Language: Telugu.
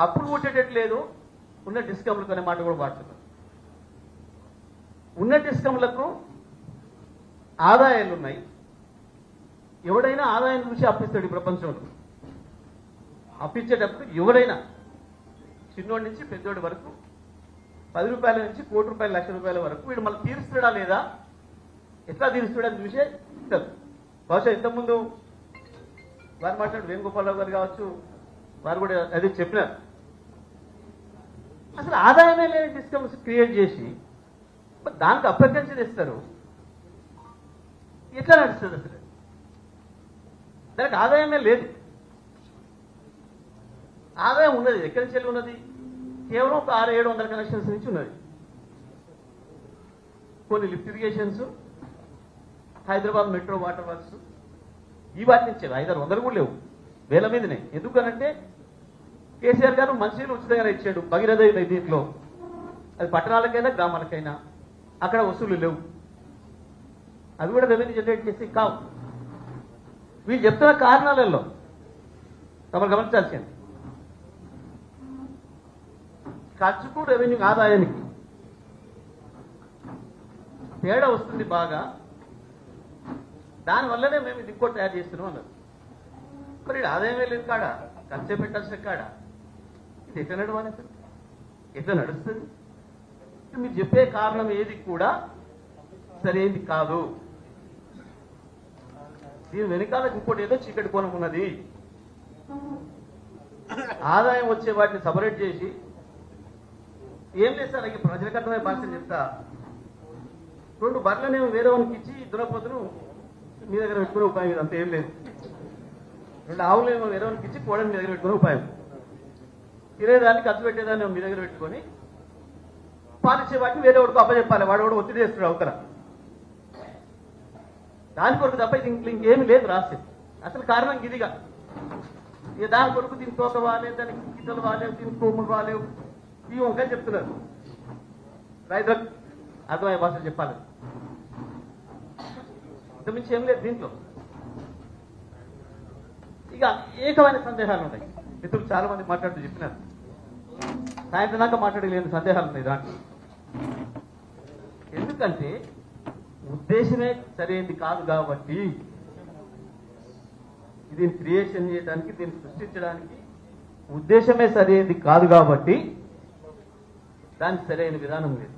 అప్పుడు ముట్టేటట్లేదు ఉన్న డిస్కమ్లకు అనే మాట కూడా వాడుతున్నారు. ఉన్న డిస్కమ్లకు ఆదాయాలు ఉన్నాయి. ఎవడైనా ఆదాయం చూసి అప్పిస్తాడు ఈ ప్రపంచంలో. అప్పించేటప్పుడు ఎవడైనా చిన్నోడి నుంచి పెద్దోడి వరకు 10 రూపాయల నుంచి ₹1 కోటి ₹1,00,000 వరకు వీడు మళ్ళీ తీరుస్తాడా లేదా, ఎట్లా తీరుస్తాడని చూసే ఇస్తారు. బహుశా ఇంతకుముందు వారు మాట్లాడు వేణుగోపాలరావు గారు కావచ్చు, వారు కూడా అది చెప్పినారు. అసలు ఆదాయమే లేని డిస్కమ్స్ క్రియేట్ చేసి దానికి అప్రకల్చర్ ఇస్తారు. ఎట్లా నడుస్తుంది అసలు? దానికి ఆదాయమే లేదు. ఆదాయం ఉన్నది ఎక్కడి నుంచి ఉన్నది? కేవలం ఒక 600-700 కనెక్షన్స్ నుంచి ఉన్నది. కొన్ని lift irrigations, Hyderabad metro water works, ఈ వాటి నుంచి 500 కూడా లేవు, వేల మీదనే. ఎందుకనంటే కేసీఆర్ గారు మంచినీళ్ళు ఉచితంగా ఇచ్చాడు భగీరథ దీంట్లో. అది పట్టణాలకైనా గ్రామాలకైనా అక్కడ వసూలు లేవు. అవి కూడా రెవెన్యూ జనరేట్ చేసి కావు. వీళ్ళు చెప్తున్న కారణాలలో తమరు గమనించాల్సింది ఖర్చుకు రెవెన్యూ ఆదాయానికి తేడా వస్తుంది బాగా. దానివల్లనే మేము ఇది ఇంకోటి తయారు చేస్తున్నాం అన్నారు. మరి ఆదాయమే లేదు కాడ, ఖర్చే పెట్టాల్సిన కాడ ఇది ఎట్లా నడవాలి? ఎట్లా నడుస్తుంది? మీరు చెప్పే కారణం ఏది కూడా సరైనది కాదు. దీని వెనకాల ఇంకోటి ఏదో చీకటి కోణం ఉన్నది. ఆదాయం వచ్చే వాటిని సపరేట్ చేసి ఏం లేదు సార్, అది ప్రజలకు అర్థమయ్యే భాష చెప్తా. 2 బర్రెలనేమో వేరే వానికి ఇచ్చి దురపోతును మీ దగ్గర పెట్టుకునే ఉపాయం ఇది. అంత ఏం లేదు. 2 ఆవులేమో వేరే వానికి ఇచ్చి కోడని మీ దగ్గర పెట్టుకునే ఉపాయం. తినేదాన్ని ఖర్చు పెట్టేదాన్ని మీ దగ్గర పెట్టుకొని పాలిచ్చే వాటిని వేరే వాడికి అప్పచెప్పాలి. వాడు కూడా ఒత్తిడి చేస్తున్నాడు అవతల. దాని కొరకు తప్ప ఇది ఇంకేమి లేదు రాసి. అసలు కారణం ఇదిగా. ఇక దాని కొరకు దీని తోక వాలేదు, దానికి గీతలు వాలేవు, దీనికి కొమ్ములు వాలేవు, ఈ వంకాయ చెప్తున్నారు. రైతులకు అర్థమయ్యే భాషలు చెప్పాలి. ఇంతమించి ఏం లేదు దీంట్లో. ఇక ఏకమైన సందేహాలు ఉన్నాయి. మిత్రులు చాలా మంది మాట్లాడుతూ చెప్పినారు. సాయంత్రం దాకా మాట్లాడలేని సందేహాలు ఉన్నాయి దాంట్లో. ఎందుకంటే ఉద్దేశమే సరైనది కాదు కాబట్టి, దీన్ని క్రియేషన్ చేయడానికి, దీన్ని సృష్టించడానికి ఉద్దేశమే సరైనది కాదు కాబట్టి దానికి సరైన విధానం లేదు.